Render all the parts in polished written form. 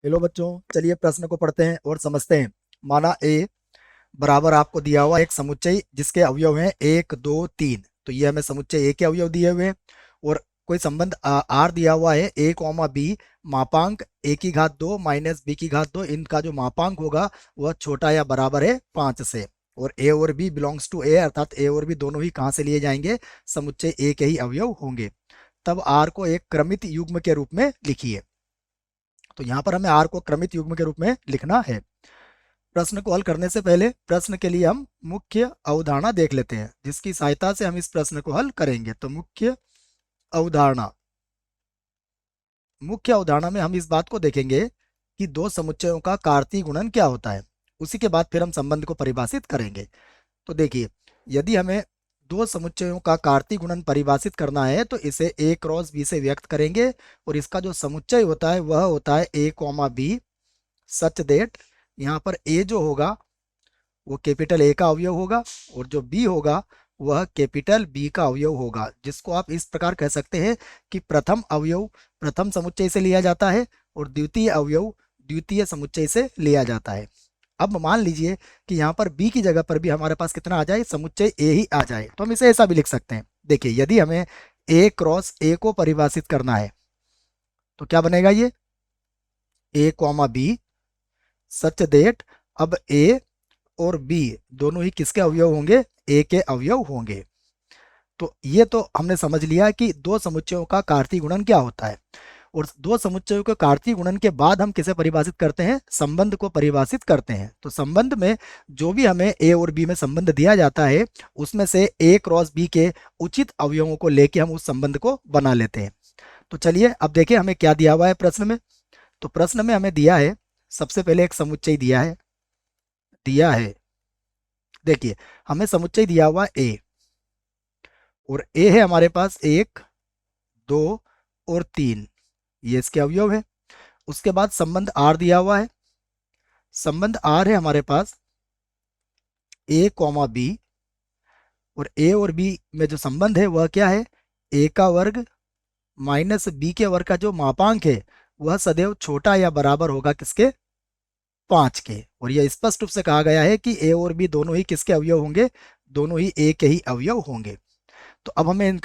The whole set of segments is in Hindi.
हेलो बच्चों, चलिए प्रश्न को पढ़ते हैं और समझते हैं। माना ए बराबर आपको दिया हुआ एक समुच्चय जिसके अवयव हैं 1 2 3। तो ये हमें समुच्चय ए के अवयव दिए हुए हैं और कोई संबंध आर दिया हुआ है ए कॉमा बी। मापांक ए की घात 2 माइनस बी की घात 2, इनका जो मापांक होगा वह छोटा या बराबर है 5 से। और ए और बी बिलोंग्स टू ए, अर्थात ए और बी दोनों ही कहाँ से लिए जाएंगे, समुच्चय ए के ही अवयव होंगे। तब आर को एक क्रमित युग्म के रूप में लिखिए। तो यहाँ पर हमें आर को क्रमित युग्म के रूप में लिखना है। प्रश्न को हल करने से पहले प्रश्न के लिए हम मुख्य अवधारणा देख लेते हैं, जिसकी सहायता से हम इस प्रश्न को हल करेंगे। तो अवधारणा मुख्य अवधारणा में हम इस बात को देखेंगे कि दो समुच्चयों का कार्तीय गुणन क्या होता है। उसी के बाद फिर हम संबंध को परिभाषित करेंगे। तो देखिए, यदि हमें दो समुच्चयों का कार्तीय गुणन परिभाषित करना है तो इसे ए क्रॉस बी से व्यक्त करेंगे। और इसका जो समुच्चय होता है वह होता है ए कॉमा बी, सच देट यहाँ पर ए जो होगा वो कैपिटल ए का अवयव होगा और जो बी होगा वह कैपिटल बी का अवयव होगा, जिसको आप इस प्रकार कह सकते हैं कि प्रथम अवयव प्रथम समुच्चय से लिया जाता है और द्वितीय अवयव द्वितीय समुच्चय से लिया जाता है। अब मान लीजिए कि यहाँ पर बी की जगह पर भी हमारे पास कितना आ जाए, समुच्चय ए ही आ जाए, तो हम इसे ऐसा भी लिख सकते हैं। देखिए, यदि हमें ए क्रॉस ए को परिभाषित करना है तो क्या बनेगा, ये ए कॉमा बी सच देट अब ए और बी दोनों ही किसके अवयव होंगे, ए के अवयव होंगे। तो ये तो हमने समझ लिया कि दो समुच्चयों का कार्तीय गुणन क्या होता है। और दो समुच्चयों के कार्तीय गुणन के बाद हम किसे परिभाषित करते हैं, संबंध को परिभाषित करते हैं। तो संबंध में जो भी हमें ए और बी में संबंध दिया जाता है उसमें से ए क्रॉस बी के उचित अवयवों को लेके हम उस संबंध को बना लेते हैं। तो चलिए अब देखिए हमें क्या दिया हुआ है प्रश्न में। तो प्रश्न में हमें दिया है, सबसे पहले एक समुच्चय दिया है। देखिए, हमें समुच्चय दिया हुआ ए और ए है हमारे पास 1 2 और 3, ये इसके अवयव है। उसके बाद संबंध आर दिया हुआ है। संबंध आर है हमारे पास ए कॉमा बी और ए और बी में जो संबंध है वह क्या है, ए का वर्ग माइनस बी के वर्ग का जो मापांक है वह सदैव छोटा या बराबर होगा किसके, 5 के। और यह स्पष्ट रूप से कहा गया है कि ए और बी दोनों ही किसके अवयव होंगे, दोनों ही ए के ही अवयव होंगे। तो अब हमें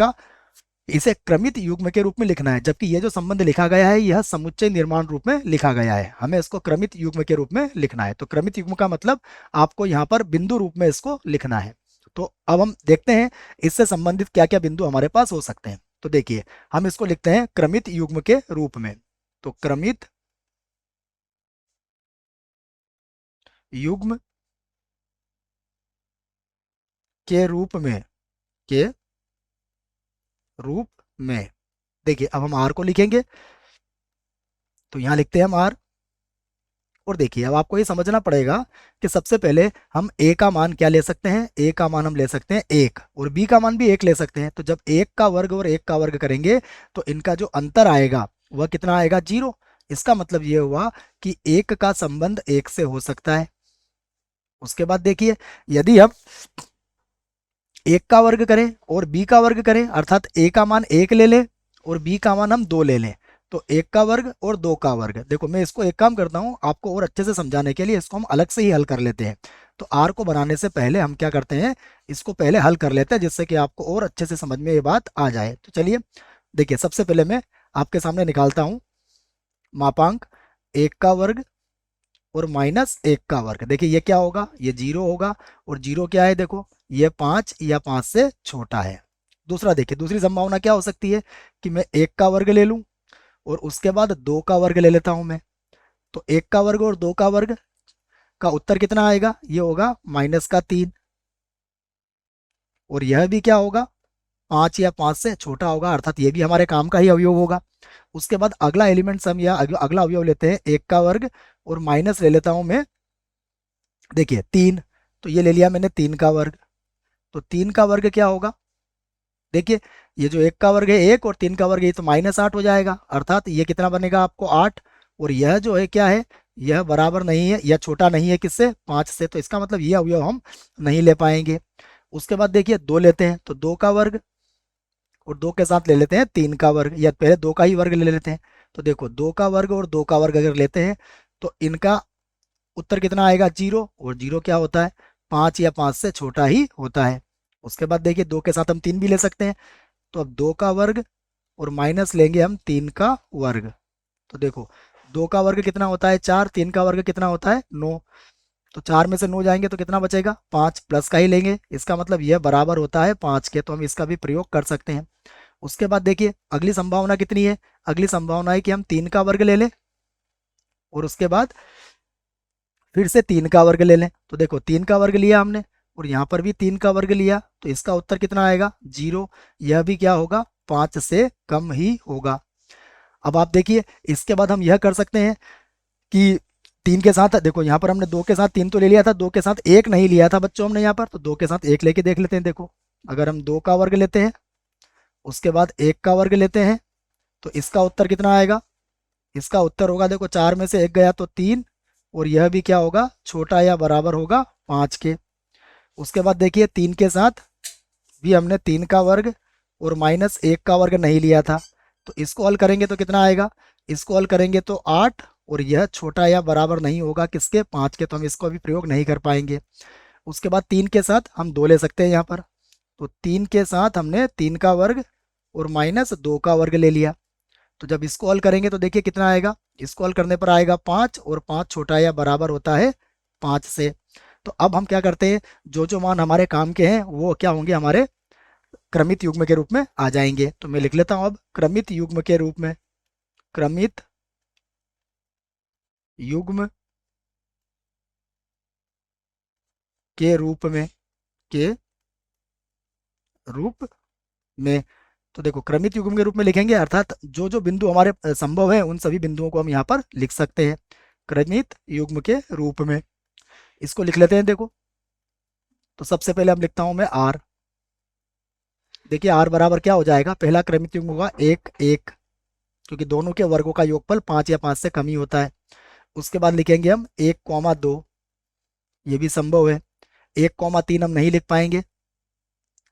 इसे क्रमित युग्म के रूप में लिखना है, जबकि यह जो संबंध लिखा गया है यह समुच्चय निर्माण रूप में लिखा गया है। हमें इसको क्रमित युग्म के रूप में लिखना है। तो क्रमित युग्म का मतलब आपको यहाँ पर बिंदु रूप में इसको लिखना है। तो अब हम देखते हैं इससे संबंधित क्या क्या बिंदु हमारे पास हो सकते हैं। तो देखिए, हम इसको लिखते हैं क्रमित युग्म के रूप में। तो क्रमित युग्म के रूप में के रूप में देखिए, अब हम आर को लिखेंगे। तो यहां लिखते हैं हम आर। और देखिए, अब आपको ये समझना पड़ेगा कि सबसे पहले हम ए का मान क्या ले सकते हैं, ए का मान हम ले सकते हैं 1 और बी का मान भी 1 ले सकते हैं। तो जब 1 का वर्ग और 1 का वर्ग करेंगे तो इनका जो अंतर आएगा वह कितना आएगा, 0। इसका मतलब ये हुआ कि 1 का संबंध 1 से हो सकता है। उसके बाद देखिए, यदि हम 1 का वर्ग करें और बी का वर्ग करें, अर्थात ए का मान 1 ले लें और बी का मान हम 2 ले लें, तो 1 का वर्ग और 2 का वर्ग। देखो, मैं इसको एक काम करता हूं, आपको और अच्छे से समझाने के लिए इसको हम अलग से ही हल कर लेते हैं। तो आर को बनाने से पहले हम क्या करते हैं, इसको पहले हल कर लेते हैं, जिससे कि आपको और अच्छे से समझ में ये बात आ जाए। तो चलिए देखिए, सबसे पहले मैं आपके सामने निकालता हूँ मापांक 1 का वर्ग और माइनस 1 का वर्ग। देखिए ये क्या होगा, ये 0 होगा और 0 क्या है, देखो ये 5 या 5 से छोटा है। दूसरा देखिए, दूसरी संभावना क्या हो सकती है कि मैं 1 का वर्ग ले लूं और उसके बाद 2 का वर्ग ले लेता हूं मैं। तो 1 का वर्ग और 2 का वर्ग का उत्तर कितना आएगा, ये होगा -3। और यह भी क्या होगा, 5 या 5 से छोटा होगा, अर्थात ये भी हमारे काम का ही अवयव होगा। उसके बाद अगला एलिमेंट हम या अगला अवयव लेते हैं 1 का वर्ग और माइनस ले लेता हूं मैं, देखिए 3। तो ये ले लिया मैंने 3 का वर्ग। तो 3 का वर्ग क्या होगा, देखिए ये जो 1 का वर्ग है 1 और 3 का वर्ग है, तो -8 हो जाएगा, अर्थात ये कितना बनेगा आपको 8। और यह जो है क्या है, यह बराबर नहीं है या छोटा नहीं है किससे, 5 से। तो इसका मतलब ये अवयव हम नहीं ले पाएंगे। उसके बाद देखिए 2 लेते हैं, तो 2 का वर्ग और 2 के साथ ले लेते हैं 3 का वर्ग, या पहले 2 का ही वर्ग ले लेते हैं। तो देखो 2 का वर्ग और 2 का वर्ग अगर लेते हैं तो इनका उत्तर कितना आएगा, 0, और 0 क्या होता है, 5 या 5 से छोटा ही होता है। उसके बाद देखिए 2 के साथ हम 3 भी ले सकते हैं, तो अब 2 का वर्ग और माइनस लेंगे हम 3 का वर्ग। तो देखो 2 का वर्ग कितना होता है 4, 3 का वर्ग कितना होता है 9, तो 4 में से 9 जाएंगे तो कितना बचेगा, 5, प्लस का ही लेंगे, इसका मतलब यह बराबर होता है 5 के, तो हम इसका भी प्रयोग कर सकते हैं। उसके बाद देखिए अगली संभावना कितनी है, अगली संभावना है कि हम 3 का वर्ग ले लें और उसके बाद फिर से 3 का वर्ग ले लें। तो देखो 3 का वर्ग लिया हमने और यहाँ पर भी 3 का वर्ग लिया, तो इसका उत्तर कितना आएगा, 0। यह भी क्या होगा, 5 से कम ही होगा। अब आप देखिए इसके बाद हम यह कर सकते हैं कि 3 के साथ देखो, यहाँ पर हमने 2 के साथ 3 तो ले लिया था, 2 के साथ 1 नहीं लिया था बच्चों हमने यहाँ पर, तो 2 के साथ 1 लेके देख लेते हैं। देखो अगर हम 2 का वर्ग लेते हैं उसके बाद 1 का वर्ग लेते हैं तो इसका उत्तर कितना आएगा, इसका उत्तर होगा, देखो 4 में से 1 गया तो 3, और यह भी क्या होगा, छोटा या बराबर होगा 5 के। उसके बाद देखिए 3 के साथ भी हमने 3 का वर्ग और माइनस 1 का वर्ग नहीं लिया था, तो इसको हल करेंगे तो कितना आएगा, इसको हल करेंगे तो 8, और यह छोटा या बराबर नहीं होगा किसके, 5 के, तो हम इसको अभी प्रयोग नहीं कर पाएंगे। उसके बाद 3 के साथ हम 2 ले सकते हैं यहाँ पर, तो 3 के साथ हमने 3 का वर्ग और माइनस 2 का वर्ग ले लिया, तो जब इसको हल करेंगे तो देखिए कितना आएगा, इसको हल करने पर आएगा 5, और 5 छोटा या बराबर होता है 5 से। तो अब हम क्या करते हैं, जो जो मान हमारे काम के हैं वो क्या होंगे, हमारे क्रमित युग्म के रूप में आ जाएंगे। तो मैं लिख लेता हूं अब क्रमित युग्म के रूप में, क्रमित युग्म के रूप में, के रूप में। तो देखो क्रमित युग्म के रूप में लिखेंगे, अर्थात जो जो बिंदु हमारे संभव है उन सभी बिंदुओं को हम यहाँ पर लिख सकते हैं क्रमित युग्म के रूप में। इसको लिख लेते हैं। देखो तो सबसे पहले हम लिखता हूं मैं आर। देखिए आर बराबर क्या हो जाएगा, पहला क्रमित युग्म होगा 1 1, क्योंकि दोनों के वर्गों का योगफल 5 या 5 से कम ही होता है। उसके बाद लिखेंगे हम 1,2, ये भी संभव है। 1,3 हम नहीं लिख पाएंगे।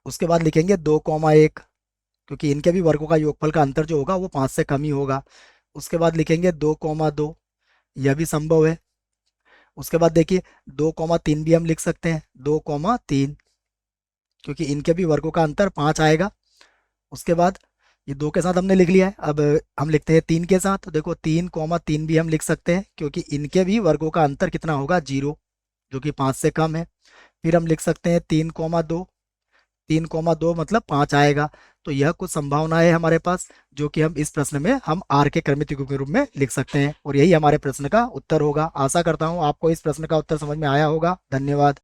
उसके बाद लिखेंगे 2,1, क्योंकि इनके भी वर्गों का योगफल का अंतर जो होगा वो 5 से कम ही होगा। उसके बाद लिखेंगे 2,2, यह भी संभव है। उसके बाद देखिए 2,3 भी हम लिख सकते हैं, 2,3, क्योंकि इनके भी वर्गों का अंतर 5 आएगा। उसके बाद ये 2 के साथ हमने लिख लिया है, अब हम लिखते हैं 3 के साथ। तो देखो 3,3 भी हम लिख सकते हैं, क्योंकि इनके भी वर्गों का अंतर कितना होगा, 0, जो कि 5 से कम है। फिर हम लिख सकते हैं 3,2, 3,2 मतलब 5 आएगा। तो यह कुछ संभावना है हमारे पास, जो कि हम इस प्रश्न में हम आर के क्रमित युग्म के रूप में लिख सकते हैं, और यही हमारे प्रश्न का उत्तर होगा। आशा करता हूँ आपको इस प्रश्न का उत्तर समझ में आया होगा। धन्यवाद।